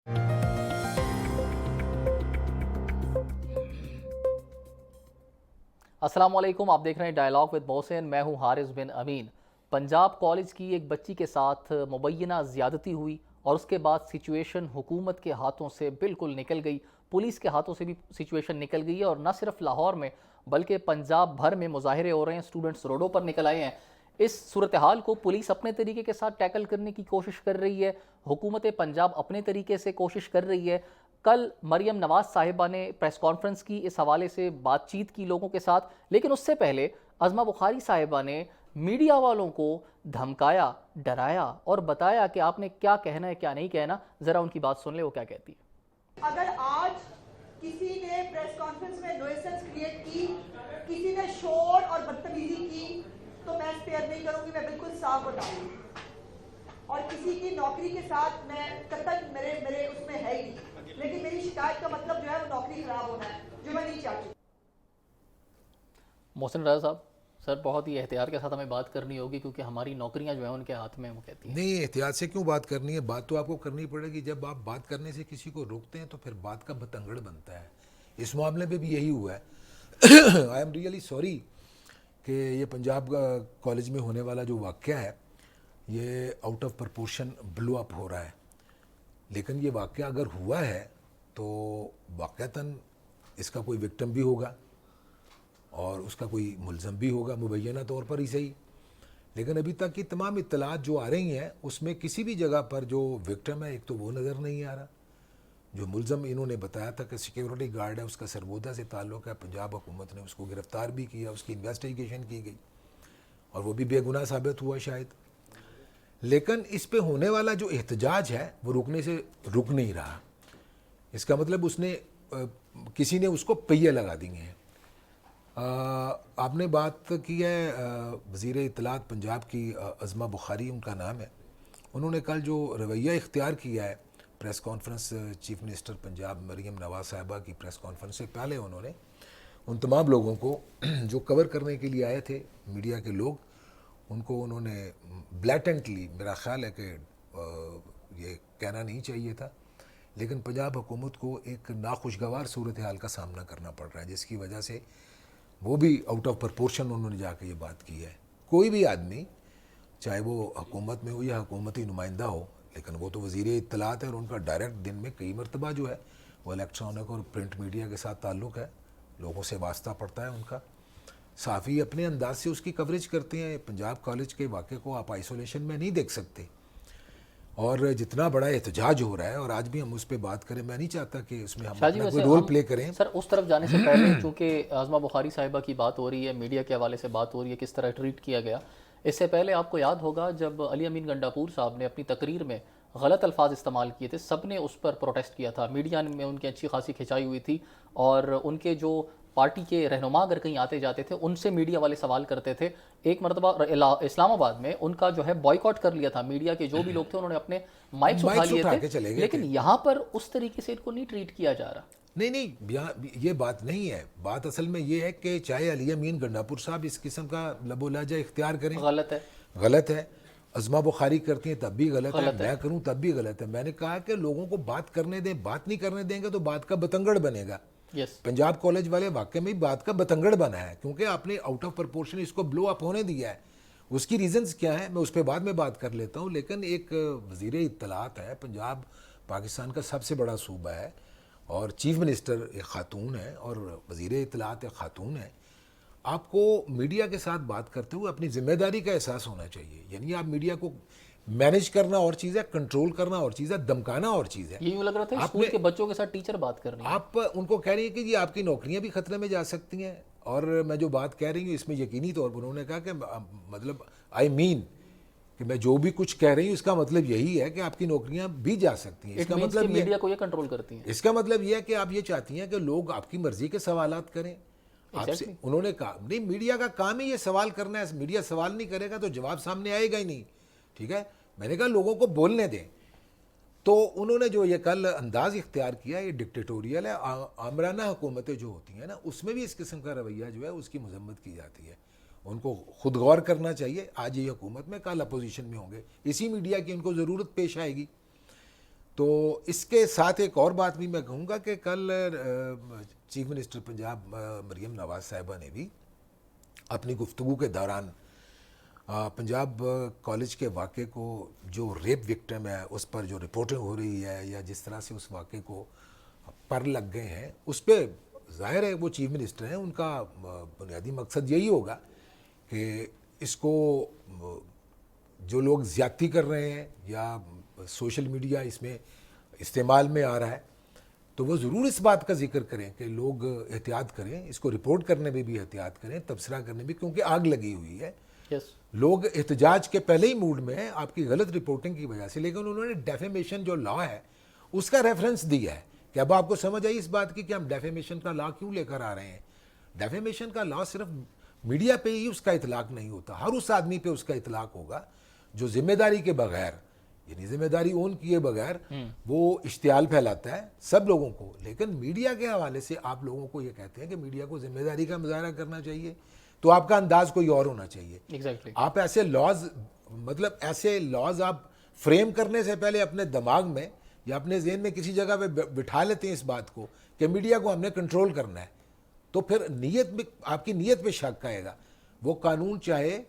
अस्सलाम वालेकुम, आप देख रहे हैं डायलॉग विद मोहसिन। मैं हूं हारिस बिन अमीन। पंजाब कॉलेज की एक बच्ची के साथ मुबैना ज़्यादती हुई और उसके बाद सिचुएशन हुकूमत के हाथों से बिल्कुल निकल गई, पुलिस के हाथों से भी सिचुएशन निकल गई है। और न सिर्फ लाहौर में बल्कि पंजाब भर में मुजाहरे हो रहे हैं, स्टूडेंट्स रोडों पर निकल आए हैं। इस सूरत हाल को पुलिस अपने तरीके के साथ टैकल करने की कोशिश कर रही है, हुकूमत पंजाब अपने तरीके से कोशिश कर रही है। कल मरियम नवाज साहिबा ने प्रेस कॉन्फ्रेंस की, इस हवाले से बातचीत की लोगों के साथ, लेकिन उससे पहले अज़मा बुखारी साहिबा ने मीडिया वालों को धमकाया, डराया और बताया कि आपने क्या कहना है क्या नहीं कहना। ज़रा उनकी बात सुन ले, वो क्या कहती है। अगर आज किसी ने प्रेस कॉन्फ्रेंस में नुइसेंस क्रिएट की, किसी ने शोर और बदतमीजी की, तो मैं स्पेयर नहीं करूंगी, मैं बिल्कुल साफ बताऊंगी। और किसी की नौकरी के साथ मैं कतई मेरे उसमें है ही नहीं, लेकिन मेरी शिकायत का मतलब जो है वो नौकरी खराब होना है, जो मैं नहीं चाहती। मोहसिन रज़ा साहब, सर बहुत ही एहतियात के साथ हमें बात करनी होगी क्योंकि हमारी नौकरियां जो है उनके हाथ में, वो कहती हैं। नहीं, एहतियात से क्यों बात करनी है? बात तो आपको करनी पड़ेगी। जब आप बात करने से किसी को रोकते हैं तो फिर बात का बतंगड़ बनता है। इस मामले में भी यही हुआ है। आई एम रियली सॉरी कि ये पंजाब कॉलेज में होने वाला जो वाक़या है ये out of proportion blow up हो रहा है। लेकिन ये वाक़या अगर हुआ है तो वाक़तन इसका कोई विक्टिम भी होगा और उसका कोई मुलज़म भी होगा, मुबैना तौर पर ही सही। लेकिन अभी तक की तमाम इत्तलात जो आ रही हैं उसमें किसी भी जगह पर जो विक्टिम है एक तो वो नज़र नहीं आ रहा। जो मुलज़म इन्होंने बताया था कि सिक्योरिटी गार्ड है, उसका सरगोदा से ताल्लुक़ है, पंजाब हुकूमत ने उसको गिरफ़्तार भी किया, उसकी इन्वेस्टिगेशन की गई और वो भी बेगुनाह साबित हुआ शायद। लेकिन इस पे होने वाला जो एहतजाज है वो रुकने से रुक नहीं रहा। इसका मतलब उसने किसी ने उसको पहिए लगा दिए हैं। आपने बात की है वज़ीर इत्तलात पंजाब की अज़मा बुखारी उनका नाम है। उन्होंने कल जो रवैया इख्तियार किया है press conference, chief minister Punjab Maryam Nawaz साहिबा की प्रेस कॉन्फ्रेंस से पहले उन्होंने उन तमाम लोगों को जो कवर करने के लिए आए थे, मीडिया के लोग, उनको उन्होंने ब्लैटेंटली, मेरा ख्याल है कि ये कहना नहीं चाहिए था, लेकिन पंजाब हुकूमत को एक नाखुशगवार सूरत हाल का सामना करना पड़ रहा है, जिसकी वजह से वो भी आउट ऑफ प्रपोर्शन उन्होंने जाके ये बात की है। कोई भी आदमी चाहे वो हुकूमत में हो या हुकूमती नुमाइंदा हो, लेकिन वो तो वज़ीर इत्तलात है और उनका डायरेक्ट दिन में कई मरतबा जो है वो इलेक्ट्रॉनिक और प्रिंट मीडिया के साथ ताल्लुक़ है, लोगों से वास्ता पड़ता है उनका। साफ़ी अपने अंदाज से उसकी कवरेज करते हैं। पंजाब कॉलेज के वाक़े को आप आइसोलेशन में नहीं देख सकते। और जितना बड़ा एहतजाज हो रहा है, और आज भी हम उस पर बात करें, मैं नहीं चाहता कि उसमें हम अपना कोई रोल प्ले करें। सर उस तरफ जाने से पहले चूँकि अज़मा बुखारी साहिबा की बात हो रही है, मीडिया के हवाले से बात हो रही है, किस तरह ट्रीट किया गया, इससे पहले आपको याद होगा जब अली अमीन गंडापुर साहब ने अपनी तकरीर में गलत अल्फाज इस्तेमाल किए थे, सब ने उस पर प्रोटेस्ट किया था, मीडिया में उनकी अच्छी खासी खिंचाई हुई थी। और उनके जो पार्टी के रहनुमा अगर कहीं आते जाते थे उनसे मीडिया वाले सवाल करते थे। एक मरतबा इस्लामाबाद में उनका जो है बॉयकॉट कर लिया था, मीडिया के जो भी लोग थे उन्होंने अपने माइक्स उठा लिए थे, लेकिन यहाँ पर उस तरीके से इनको नहीं ट्रीट किया जा रहा। नहीं, ये बात नहीं है। बात असल में ये है कि चाहे अली अमीन गंडापुर साहब इस किस्म का लबो लहजा इख्तियार करें, गलत है। अज़मा बुखारी करती हैं तब भी गलत है, मैं करूं तब भी गलत है। मैंने कहा कि लोगों को बात करने दें, बात नहीं करने देंगे तो बात का बतंगड़ बनेगा। पंजाब कॉलेज वाले वाकई में बात का बतंगड़ बना है, क्योंकि आपने आउट ऑफ प्रपोर्शन इसको ब्लो अप होने दिया है। उसकी रीजंस क्या है मैं उस पर बाद में बात कर लेता हूँ। लेकिन एक वज़ीर इत्तलात है, पंजाब पाकिस्तान का सबसे बड़ा सूबा है और चीफ मिनिस्टर एक ख़ातून है और वज़ीर इत्तलात एक ख़ातून है। आपको मीडिया के साथ बात करते हुए अपनी ज़िम्मेदारी का एहसास होना चाहिए। यानी आप मीडिया को मैनेज करना और चीज़ है, कंट्रोल करना और चीज़ है, धमकाना और चीज़ है। ये यूँ लग रहा था स्कूल के बच्चों के साथ टीचर बात कर रही है। आप उनको कह रही है कि ये आपकी नौकरियां भी खतरे में जा सकती हैं। और मैं जो बात कह रही हूँ इसमें यकीनी तौर पर उन्होंने कहा कि मतलब आई मीन कि मैं जो भी कुछ कह रही हूँ इसका मतलब यही है कि आपकी नौकरियां भी जा सकती हैं। इसका मतलब मीडिया को ये कंट्रोल करती हैं। इसका मतलब ये है कि आप ये चाहती हैं कि लोग आपकी मर्जी के सवालात करें आपसे। उन्होंने कहा नहीं, मीडिया का काम ही ये सवाल करना है। मीडिया सवाल नहीं करेगा तो जवाब सामने आएगा ही नहीं। ठीक है, मैंने कहा लोगों को बोलने दें। तो उन्होंने जो ये कल अंदाज इख्तियार किया ये डिक्टेटोरियल है। आमराना हुकूमतें जो होती हैं ना उसमें भी इस किस्म का रवैया जो है उसकी मजम्मत की जाती है। उनको खुद गौर करना चाहिए। आज ये हुकूमत में, कल अपोजिशन में होंगे, इसी मीडिया की उनको ज़रूरत पेश आएगी। تو اس کے ساتھ ایک اور بات بھی میں کہوں گا کہ کل چیف منسٹر پنجاب مریم نواز صاحبہ نے بھی اپنی گفتگو کے دوران پنجاب کالج کے واقعے کو جو ریپ وکٹم ہے اس پر جو رپورٹنگ ہو رہی ہے یا جس طرح سے اس واقعے کو پر لگ گئے ہیں اس پہ ظاہر ہے وہ چیف منسٹر ہیں, ان کا بنیادی مقصد یہی ہوگا کہ اس کو جو لوگ زیادتی کر رہے ہیں یا سوشل میڈیا اس میں استعمال میں آ رہا ہے تو وہ ضرور اس بات کا ذکر کریں کہ لوگ احتیاط کریں, اس کو رپورٹ کرنے میں بھی احتیاط کریں, تبصرہ کرنے بھی, کیونکہ آگ لگی ہوئی ہے. لوگ احتجاج کے پہلے ہی موڈ میں ہیں آپ کی غلط رپورٹنگ کی وجہ سے, لیکن انہوں نے ڈیفیمیشن جو لا ہے اس کا ریفرنس دیا ہے کہ اب آپ کو سمجھ آئی اس بات کی کہ ہم ڈیفیمیشن کا لا کیوں لے کر آ رہے ہیں. ڈیفیمیشن کا لا صرف میڈیا پہ ہی اس کا اطلاق نہیں ہوتا, ہر اس آدمی پہ اس کا اطلاق ہوگا جو ذمہ داری کے بغیر, یعنی ذمہ داری اون کیے بغیر وہ اشتعال پھیلاتا ہے سب لوگوں کو. لیکن میڈیا کے حوالے سے آپ لوگوں کو یہ کہتے ہیں کہ میڈیا کو ذمہ داری کا مظاہرہ کرنا چاہیے, تو آپ کا انداز کوئی اور ہونا چاہیے. آپ ایسے لاز, مطلب ایسے لاز آپ فریم کرنے سے پہلے اپنے دماغ میں یا اپنے ذہن میں کسی جگہ پہ بٹھا لیتے ہیں اس بات کو کہ میڈیا کو ہم نے کنٹرول کرنا ہے, تو پھر نیت میں آپ کی نیت پہ شک آئے گا. وہ قانون چاہے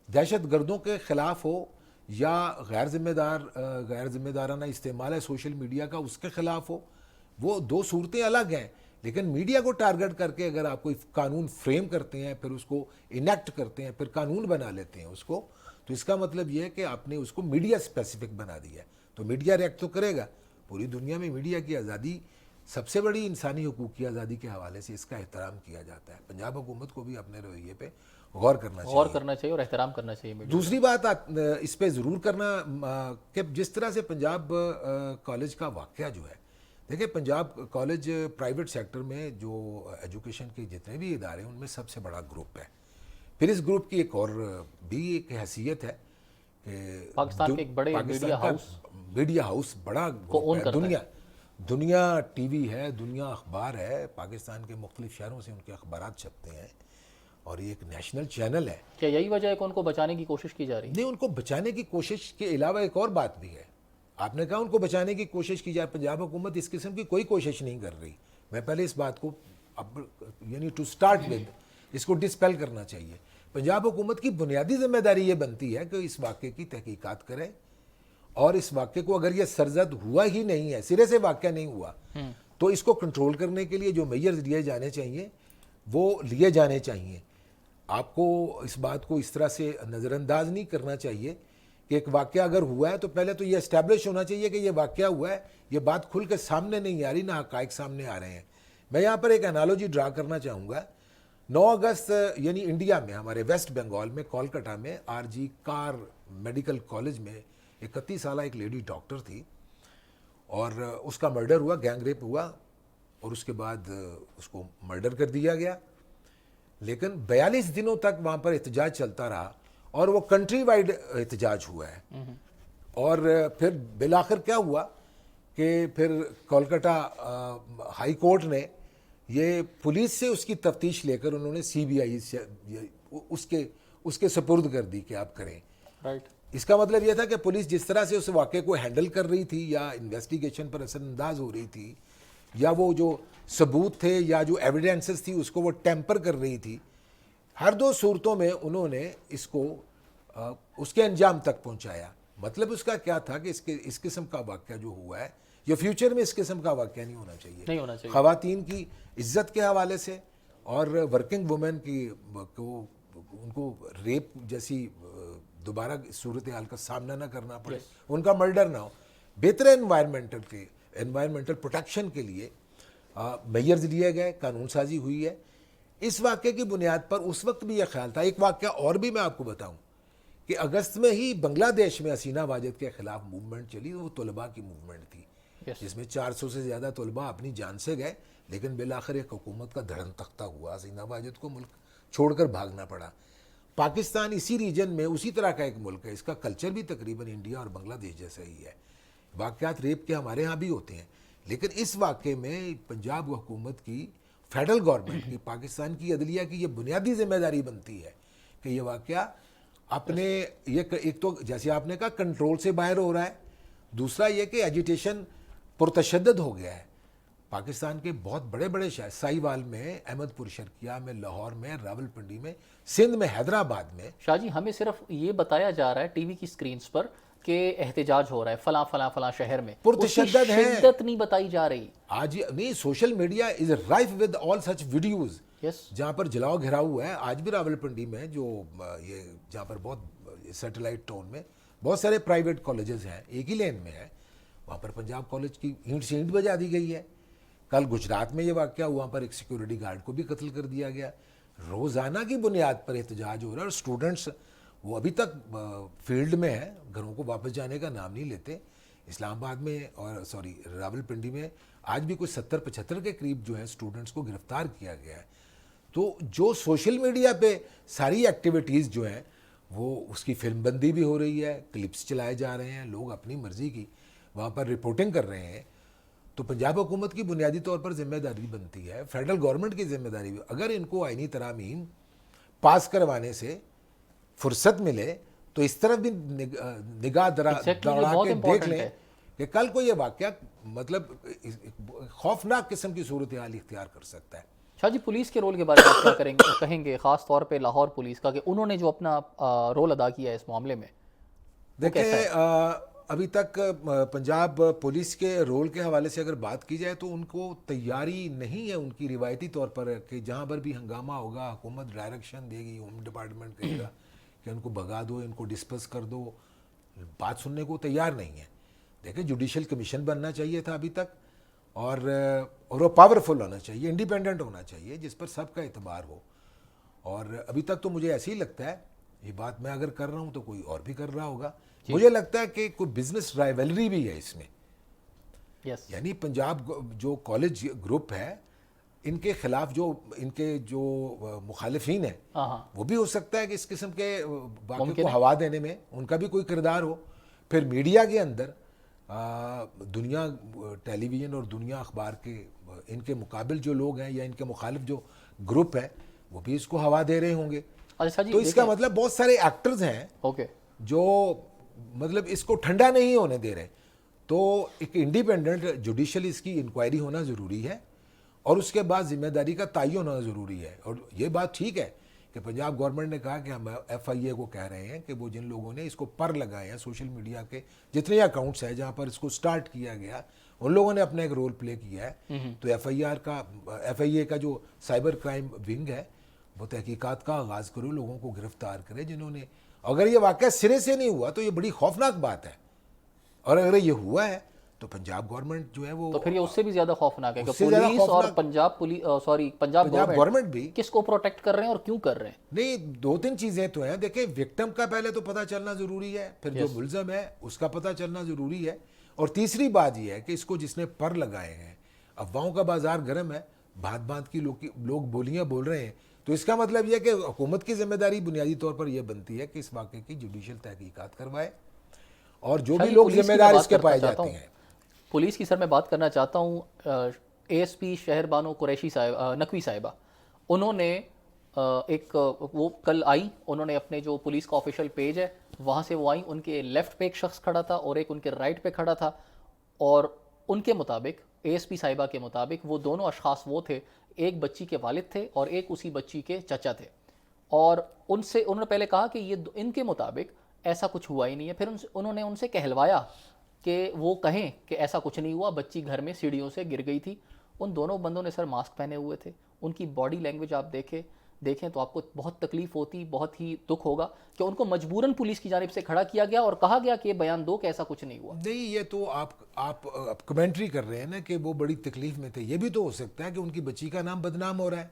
دہشت گردوں کے خلاف ہو یا غیر ذمہ دارانہ استعمال ہے سوشل میڈیا کا اس کے خلاف ہو, وہ دو صورتیں الگ ہیں. لیکن میڈیا کو ٹارگٹ کر کے اگر آپ کوئی قانون فریم کرتے ہیں, پھر اس کو انیکٹ کرتے ہیں, پھر قانون بنا لیتے ہیں اس کو, تو اس کا مطلب یہ ہے کہ آپ نے اس کو میڈیا اسپیسیفک بنا دیا ہے. تو میڈیا ریئیکٹ تو کرے گا. پوری دنیا میں میڈیا کی آزادی سب سے بڑی انسانی حقوق کی آزادی کے حوالے سے اس کا احترام کیا جاتا ہے. پنجاب حکومت کو بھی اپنے رویے پہ غور کرنا چاہیے اور احترام کرنا چاہیے. دوسری بات اس پہ ضرور کرنا کہ جس طرح سے پنجاب کالج کا واقعہ جو ہے, دیکھیں پنجاب کالج پرائیویٹ سیکٹر میں جو ایجوکیشن کے جتنے بھی ادارے ہیں ان میں سب سے بڑا گروپ ہے. پھر اس گروپ کی ایک اور بھی ایک حیثیت ہے کہ پاکستان کے ایک بڑے میڈیا ہاؤس بڑا دنیا ٹی وی ہے, دنیا اخبار ہے, پاکستان کے مختلف شہروں سے ان کے اخبارات چھپتے ہیں اور یہ ایک نیشنل چینل ہے. کیا یہی وجہ ہے کہ ان کو بچانے کی کوشش کی جا رہی ہے؟ نہیں, ان کو بچانے کی کوشش کے علاوہ ایک اور بات بھی ہے. آپ نے کہا ان کو بچانے کی کوشش کی جائے, پنجاب حکومت اس قسم کی کوئی کوشش نہیں کر رہی. میں پہلے اس بات کو یعنی ٹو سٹارٹ ود اس کو ڈسپیل کرنا چاہیے. پنجاب حکومت کی بنیادی ذمہ داری یہ بنتی ہے کہ اس واقعے کی تحقیقات کرے, اور اس واقعے کو اگر یہ سرزد ہوا ہی نہیں ہے, سرے سے واقعہ نہیں ہوا, تو اس کو کنٹرول کرنے کے لیے جو میجرز لیے جانے چاہیے وہ لیے جانے چاہیے. آپ کو اس بات کو اس طرح سے نظر انداز نہیں کرنا چاہیے کہ ایک واقعہ اگر ہوا ہے تو پہلے تو یہ اسٹیبلش ہونا چاہیے کہ یہ واقعہ ہوا ہے. یہ بات کھل کے سامنے نہیں آ رہی, نہ حقائق سامنے آ رہے ہیں. میں یہاں پر ایک انالوجی ڈرا کرنا چاہوں گا. 9 اگست یعنی انڈیا میں, ہمارے ویسٹ بنگال میں کولکتہ میں آر جی کار میڈیکل کالج میں 31 سالہ ایک لیڈی ڈاکٹر تھی اور اس کا مرڈر ہوا, گینگ ریپ ہوا اور اس کے بعد اس کو مرڈر کر دیا گیا. لیکن 42 دنوں تک وہاں پر احتجاج چلتا رہا اور وہ کنٹری وائڈ احتجاج ہوا ہے. اور پھر بالآخر کیا ہوا کہ پھر کولکتہ ہائی کورٹ نے یہ پولیس سے اس کی تفتیش لے کر انہوں نے سی بی آئی سے اس کے سپرد کر دی کہ آپ کریں. اس کا مطلب یہ تھا کہ پولیس جس طرح سے اس واقعے کو ہینڈل کر رہی تھی یا انویسٹیگیشن پر اثر انداز ہو رہی تھی یا وہ جو ثبوت تھے یا جو ایویڈنسز تھی اس کو وہ ٹیمپر کر رہی تھی, ہر دو صورتوں میں انہوں نے اس کو اس کے انجام تک پہنچایا. مطلب اس کا کیا تھا کہ اس قسم کا واقعہ جو ہوا ہے یہ فیوچر میں اس قسم کا واقعہ نہیں ہونا چاہیے. خواتین کی عزت کے حوالے سے اور ورکنگ وومن کی ان کو ریپ جیسی دوبارہ صورتحال کا سامنا نہ کرنا پڑے, ان کا مرڈر نہ ہو. بہتر انوائرمنٹل پروٹیکشن کے لیے میئرز لیے گئے, قانون سازی ہوئی ہے. اس واقعے کی بنیاد پر اس وقت بھی یہ خیال تھا. ایک واقعہ اور بھی میں آپ کو بتاؤں کہ اگست میں ہی بنگلہ دیش میں حسینہ واجد کے خلاف موومنٹ چلی, وہ طلباء کی موومنٹ تھی جس میں 400 سے زیادہ طلباء اپنی جان سے گئے, لیکن بالآخر ایک حکومت کا دھڑن تختہ ہوا, حسینہ واجد کو ملک چھوڑ کر بھاگنا پڑا. پاکستان اسی ریجن میں اسی طرح کا ایک ملک ہے, اس کا کلچر بھی تقریباً انڈیا اور بنگلہ دیش جیسا ہی ہے. واقعات ریپ کے ہمارے ہاں بھی ہوتے ہیں, لیکن اس واقعے میں پنجاب حکومت کی, فیڈرل گورنمنٹ کی, پاکستان کی عدلیہ کی یہ بنیادی ذمہ داری بنتی ہے کہ یہ واقعہ اپنے ایک تو جیسے آپ نے کہا کنٹرول سے باہر ہو رہا ہے, دوسرا یہ کہ ایجیٹیشن پرتشدد ہو گیا ہے. پاکستان کے بہت بڑے بڑے شہر سائیوال میں, احمد پور شرقیہ میں, لاہور میں, راول پنڈی میں, سندھ میں, حیدرآباد میں. شاہ جی ہمیں صرف یہ بتایا جا رہا ہے ٹی وی کی سکرینز پر کہ احتجاج ہو رہا ہے فلاں فلاں فلاں شہر میں, پرتشدد ہے. شدت نہیں بتائی جا رہی. آج نہیں, social media is rife with all such videos yes جہاں پر جلاؤ گھراؤ ہوا ہے. آج بھی راول پنڈی میں جو یہ جہاں پر بہت سیٹلائٹ ٹاؤن میں بہت سارے پرائیویٹ کالجز ہیں, ایک ہی لین میں ہے, وہاں پر پنجاب کالج کی اینٹ سے اینٹ بجا دی گئی ہے. کل گجرات میں یہ واقعہ ہوا, وہاں پر ایک سیکورٹی گارڈ کو بھی قتل کر دیا گیا. روزانہ کی بنیاد پر احتجاج ہو رہا ہے, اور اسٹوڈنٹس وہ ابھی تک فیلڈ میں ہیں, گھروں کو واپس جانے کا نام نہیں لیتے. اسلام آباد میں اور راول پنڈی میں آج بھی کوئی 70-75 کے قریب جو ہے اسٹوڈنٹس کو گرفتار کیا گیا ہے. تو جو سوشل میڈیا پہ ساری ایکٹیویٹیز جو ہیں وہ اس کی فلم بندی بھی ہو رہی ہے, کلپس چلائے جا رہے ہیں, لوگ اپنی مرضی کی وہاں پر رپورٹنگ کر رہے ہیں. تو پنجاب حکومت کی بنیادی طور پر ذمہ داری بنتی ہے, فیڈرل گورنمنٹ کی ذمہ داری بھی, اگر ان کو آئینی ترامیم پاس کروانے سے فرصت ملے تو اس طرف بھی نگاہ دوڑا کے دیکھ لیں کہ کل کو یہ واقعہ مطلب خوفناک قسم کی صورتحال اختیار کر سکتا ہے. شاہ جی پولیس کے رول کے بارے میں کیا کہیں گے, خاص طور پہ لاہور پولیس کا, کہ انہوں نے جو اپنا رول ادا کیا ہے اس معاملے میں؟ دیکھیں, ابھی تک پنجاب پولیس کے رول کے حوالے سے اگر بات کی جائے تو ان کو تیاری نہیں ہے ان کی روایتی طور پر کہ جہاں پر بھی ہنگامہ ہوگا حکومت ڈائریکشن دے گی, ہوم ڈپارٹمنٹ کہے گا کہ ان کو بھگا دو, ان کو ڈسپس کر دو, بات سننے کو تیار نہیں ہے. دیکھیں جوڈیشل کمیشن بننا چاہیے تھا ابھی تک, اور وہ پاورفل ہونا چاہیے, انڈیپینڈنٹ ہونا چاہیے, جس پر سب کا اعتبار ہو. اور ابھی تک تو مجھے ایسے ہی لگتا ہے, یہ بات میں اگر کر رہا ہوں تو کوئی اور بھی کر رہا ہوگا, مجھے لگتا ہے کہ کوئی بزنس رائیولری بھی ہے اس میں. یعنی پنجاب جو کالج گروپ ہے ان کے خلاف جو ان کے جو مخالفین ہیں وہ بھی ہو سکتا ہے کہ اس قسم کے واقعے کو ہوا دینے میں ان کا بھی کوئی کردار ہو. پھر میڈیا کے اندر دنیا ٹیلی ویژن اور دنیا اخبار کے ان کے مقابل جو لوگ ہیں یا ان کے مخالف جو گروپ ہے وہ بھی اس کو ہوا دے رہے ہوں گے. تو اس کا مطلب بہت سارے ایکٹرز ہیں جو مطلب اس کو ٹھنڈا نہیں ہونے دے رہے. تو ایک انڈیپینڈنٹ جوڈیشل اس کی انکوائری ہونا ضروری ہے, اور اس کے بعد ذمہ داری کا تعین ہونا ضروری ہے. اور یہ بات ٹھیک ہے کہ پنجاب گورنمنٹ نے کہا کہ ہم ایف آئی اے کو کہہ رہے ہیں کہ وہ جن لوگوں نے اس کو پر لگائے ہیں, سوشل میڈیا کے جتنے اکاؤنٹس ہیں جہاں پر اس کو سٹارٹ کیا گیا, ان لوگوں نے اپنا ایک رول پلے کیا ہے. تو ایف آئی اے کا جو سائبر کرائم ونگ ہے وہ تحقیقات کا آغاز کرو, لوگوں کو گرفتار کرے جنہوں نے, اگر یہ واقعہ سرے سے نہیں ہوا تو یہ بڑی خوفناک بات ہے, اور اگر یہ ہوا ہے تو پنجاب گورنمنٹ جو ہے وہ تو پھر یہ اس سے بھی زیادہ خوفناک ہے کہ پولیس اور پنجاب گورنمنٹ بھی کس کو پروٹیکٹ کر رہے ہیں اور کیوں کر رہے ہیں. نہیں, دو تین چیزیں تو ہیں. دیکھیں وکٹم کا پہلے تو پتہ چلنا ضروری ہے, پھر جو ملزم ہے اس کا پتہ چلنا ضروری ہے, اور تیسری بات یہ ہے کہ اس کو جس نے پر لگائے ہیں, افواہوں کا بازار گرم ہے, بھانت بھانت کی لوگ بولیاں بول رہے ہیں. تو اس کا مطلب یہ ہے کہ حکومت کی ذمہ داری بنیادی طور پر یہ بنتی ہے کہ اس واقعے کی جوڈیشل تحقیقات کروائے, اور جو بھی لوگ ذمہ دار اس کے پائے جاتے ہیں. پولیس کی سر میں بات کرنا چاہتا ہوں, اے ایس پی شہر بانو قریشی نقوی صاحبہ, انہوں نے ایک وہ کل آئی, انہوں نے اپنے جو پولیس کا آفیشیل پیج ہے وہاں سے وہ آئیں, ان کے لیفٹ پہ ایک شخص کھڑا تھا اور ایک ان کے رائٹ پہ کھڑا تھا, اور ان کے مطابق اے ایس پی صاحبہ کے مطابق وہ دونوں اشخاص وہ تھے, ایک بچی کے والد تھے اور ایک اسی بچی کے چچا تھے. اور انہوں نے پہلے کہا کہ یہ ان کے مطابق ایسا کچھ ہوا ہی نہیں ہے. پھر انہوں نے ان سے کہلوایا کہ وہ کہیں کہ ایسا کچھ نہیں ہوا, بچی گھر میں سیڑھیوں سے گر گئی تھی. ان دونوں بندوں نے سر ماسک پہنے ہوئے تھے, ان کی باڈی لینگویج آپ دیکھیں تو آپ کو بہت تکلیف ہوتی, بہت ہی دکھ ہوگا کہ ان کو مجبوراً پولیس کی جانب سے کھڑا کیا گیا اور کہا گیا کہ یہ بیان دو کہ ایسا کچھ نہیں ہوا. نہیں, یہ تو آپ کمنٹری کر رہے ہیں نا کہ وہ بڑی تکلیف میں تھے. یہ بھی تو ہو سکتا ہے کہ ان کی بچی کا نام بدنام ہو رہا ہے,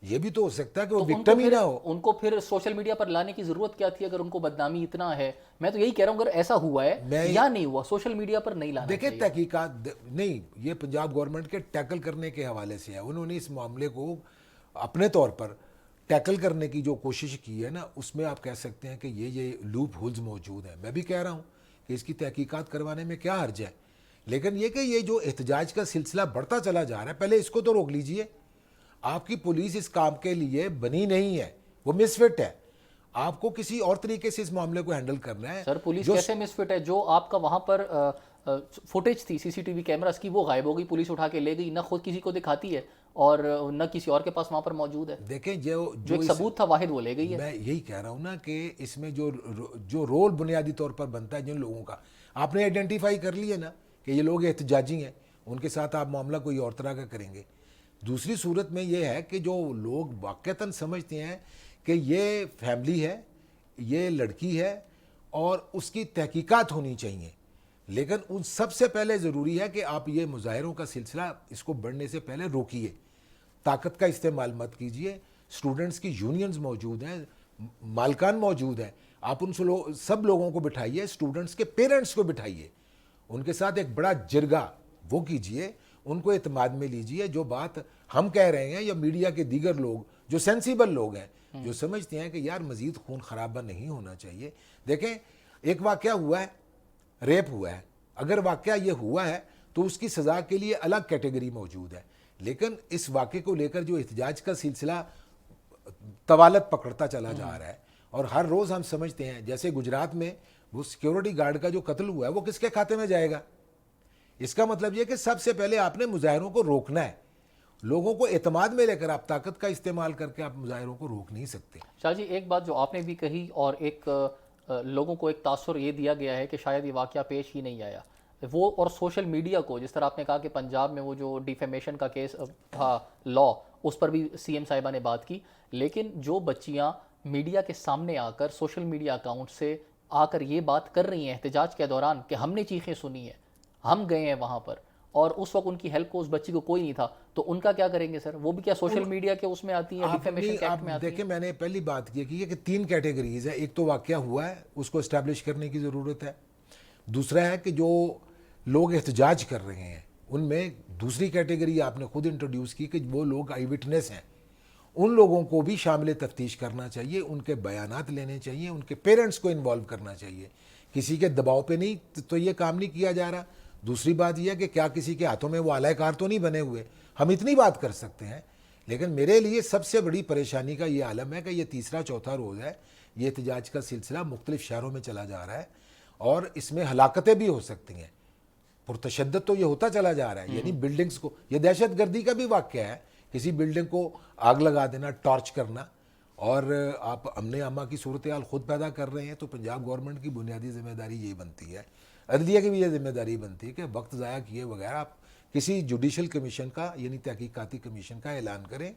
یہ بھی تو ہو سکتا ہے کہ وہ وکٹم ہی نہ ہو. ان کو پھر سوشل میڈیا پر لانے کی ضرورت کیا تھی اگر ان کو بدنامی اتنا ہے؟ میں تو یہی کہہ رہا ہوں اگر ایسا ہوا ہے یا نہیں ہوا سوشل میڈیا پر نہیں لانا دیکھیں تحقیقات نہیں, یہ پنجاب گورنمنٹ کے ٹیکل کرنے کے حوالے سے ہے. انہوں نے اس معاملے کو اپنے طور پر ٹیکل کرنے کی جو کوشش کی ہے نا, اس میں آپ کہہ سکتے ہیں کہ یہ لوپ ہولز موجود ہیں. میں بھی کہہ رہا ہوں کہ اس کی تحقیقات کروانے میں کیا حرج ہے, لیکن یہ کہ یہ جو احتجاج کا سلسلہ بڑھتا چلا جا رہا ہے, پہلے اس کو تو روک لیجئے. آپ کی پولیس اس کام کے لیے بنی نہیں ہے, وہ مس فٹ ہے. آپ کو کسی اور طریقے سے اس معاملے کو ہینڈل کرنا ہے. سر پولیس کیسے مس فٹ ہے؟ جو آپ کا وہاں پر फुटेज थी सीसीटीवी कैमरास की, वो गायब हो गई, पुलिस उठा के ले गई, ना खुद किसी को दिखाती है और न किसी और के पास वहाँ पर मौजूद है। देखें जो एक सबूत था वाहिद वो ले गई है। मैं यही कह रहा हूँ ना कि इसमें जो रोल बुनियादी तौर पर बनता है जिन लोगों का, आपने आइडेंटिफाई कर लिया ना कि ये लोग एहतजाजी हैं, उनके साथ आप मामला कोई और तरह का करेंगे। दूसरी सूरत में ये है कि जो लोग वाक़तन समझते हैं कि ये फैमिली है, ये लड़की है और उसकी तहकीकात होनी चाहिए, लेकिन उन सबसे पहले ज़रूरी है कि आप ये मुजाहिरों का सिलसिला इसको बढ़ने से पहले रोकिए, ताकत का इस्तेमाल मत कीजिए। स्टूडेंट्स की यूनियंस मौजूद हैं, मालकान मौजूद हैं, आप उन सब लोगों को बिठाइए, स्टूडेंट्स के पेरेंट्स को बिठाइए, उनके साथ एक बड़ा जिरगा वो कीजिए, उनको एतमाद में लीजिए। जो बात हम कह रहे हैं या मीडिया के दीगर लोग जो सेंसिबल लोग हैं, जो समझते हैं कि यार मजीद खून खराबा नहीं होना चाहिए। देखें, एक वाक़या हुआ है, रेप हुआ है, अगर वाक़या ये हुआ है तो उसकी सज़ा के लिए अलग कैटेगरी मौजूद है, लेकिन इस वाक़े को लेकर जो एहतजाज का सिलसिला तवालत पकड़ता चला जा रहा है और हर रोज़ हम समझते हैं, जैसे गुजरात में वो सिक्योरिटी गार्ड का जो कत्ल हुआ है वो किसके खाते में जाएगा। इसका मतलब ये कि सबसे पहले आपने मुजाहिरों को रोकना है, लोगों को एतमाद में लेकर आप ताकत का इस्तेमाल करके आप मुजाहिरों को रोक नहीं सकते। शाह जी, एक बात जो आपने भी कही और एक लोगों को एक तासुर ये दिया गया है कि शायद ये वाक़या पेश ही नहीं आया, वो और सोशल मीडिया को, जिस तरह आपने कहा कि पंजाब में वो जो डिफेमेशन का केस था लॉ, उस पर भी सीएम साहिबा ने बात की, लेकिन जो बच्चियां मीडिया के सामने आकर सोशल मीडिया अकाउंट से आकर ये बात कर रही हैं एहतजाज के दौरान कि हमने चीखें सुनी हैं, हम गए हैं वहाँ पर, और उस वक्त उनकी हेल्प को उस बच्ची को कोई नहीं था, तो उनका क्या करेंगे सर? वो भी क्या सोशल मीडिया के उसमें आती है, डिफेमेशन के एक्ट में आती है? देखिए, मैंने पहली बात ये की है कि 3 कैटेगरीज है। एक तो वाक़या हुआ है, उसको इस्टेब्लिश करने की ज़रूरत है। दूसरा है कि जो लोग एहतजाज कर रहे हैं उनमें दूसरी कैटेगरी आपने खुद इंट्रोड्यूस की कि वो लोग आई विटनेस हैं, उन लोगों को भी शामिल तफ्तीश करना चाहिए, उनके बयानात लेने चाहिए, उनके पेरेंट्स को इन्वॉल्व करना चाहिए। किसी के दबाव पे नहीं तो ये काम नहीं किया जा रहा। दूसरी बात यह है कि क्या किसी के हाथों में वो आलायकार तो नहीं बने हुए, हम इतनी बात कर सकते हैं। लेकिन मेरे लिए सबसे बड़ी परेशानी का ये आलम है कि ये तीसरा चौथा रोज़ है, ये एहतजाज का सिलसिला मुख्तलिफ शहरों में चला जा रहा है और इसमें हलाकतें भी हो सकती हैं, पुरतशद्दद तो ये होता चला जा रहा है। यानी बिल्डिंग्स को, ये दहशत गर्दी का भी वाक़या है, किसी बिल्डिंग को आग लगा देना, टॉर्च करना, और आप अमने अमा की सूरत हाल खुद पैदा कर रहे हैं। तो पंजाब गवर्नमेंट की बुनियादी जिम्मेदारी ये बनती है, अदलिया की भी ये जिम्मेदारी बनती है कि वक्त ज़ाया किए बगैर आप किसी जुडिशल कमीशन का यानी तहकीकाती कमीशन का ऐलान करें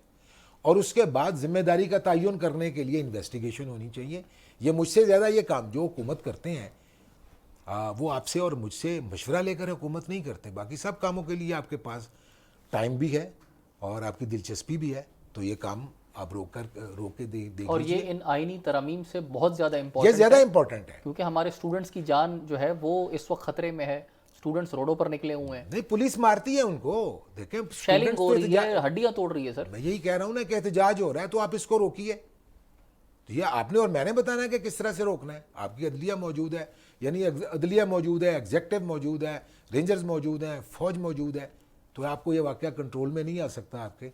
और उसके बाद जिम्मेदारी का तयन करने के लिए इन्वेस्टिगेशन होनी चाहिए। ये मुझसे ज़्यादा ये काम जो हुकूमत करते हैं वो आपसे और मुझसे मशवरा लेकर हुकूमत नहीं करते। बाकी सब कामों के लिए आपके पास टाइम भी है और आपकी दिलचस्पी भी है, तो ये काम आप रोक के देख और ये इन आईनी तरमीम से बहुत ज़्यादा ये इम्पोर्टेंट ज़्यादा इंपॉर्टेंट है, क्योंकि हमारे स्टूडेंट्स की जान जो है वो इस वक्त खतरे में है। स्टूडेंट्स रोडों पर निकले हुए हैं, नहीं पुलिस मारती है उनको। देखें, शेलिंग students हो तो रही है, हड्डियां तोड़ रही है सर। मैं यही कह रहा हूँ ना कि एहतजाज हो रहा है तो आप इसको रोकिए। तो ये आपने और मैंने बताना है कि किस तरह से रोकना है। आपकी अदलिया मौजूद है, यानी अदलिया मौजूद है, एग्जेक्टिव मौजूद है, रेंजर्स मौजूद हैं, फौज मौजूद है, तो आपको ये वाक़या कंट्रोल में नहीं आ सकता आपके।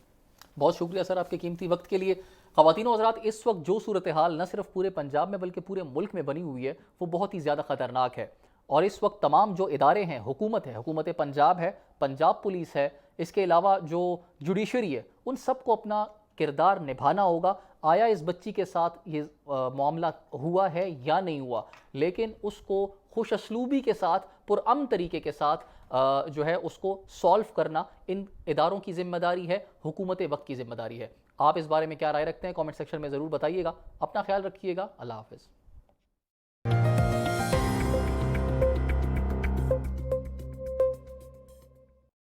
बहुत शुक्रिया सर आपके कीमती वक्त के लिए। ख़वातीन और हज़रात, इस वक्त जो सूरत हाल न सिर्फ पूरे पंजाब में बल्कि पूरे मुल्क में बनी हुई है वो बहुत ही ज़्यादा ख़तरनाक है, और इस वक्त तमाम जो इदारे हैं, हुकूमत है, हुकूमत पंजाब है, पंजाब पुलिस है, इसके अलावा जो जुडिशरी है, उन सबको अपना किरदार निभाना होगा। आया इस बच्ची के साथ ये मामला हुआ है या नहीं हुआ, लेकिन उसको खुश असलूबी के साथ, पुरअमन तरीके के साथ जो है उसको सॉल्व करना इन इदारों की जिम्मेदारी है, हुकूमत वक्त की जिम्मेदारी है। आप इस बारे में क्या राय रखते हैं कमेंट सेक्शन में ज़रूर बताइएगा। अपना ख्याल रखिएगा। अल्लाह हाफ़िज़।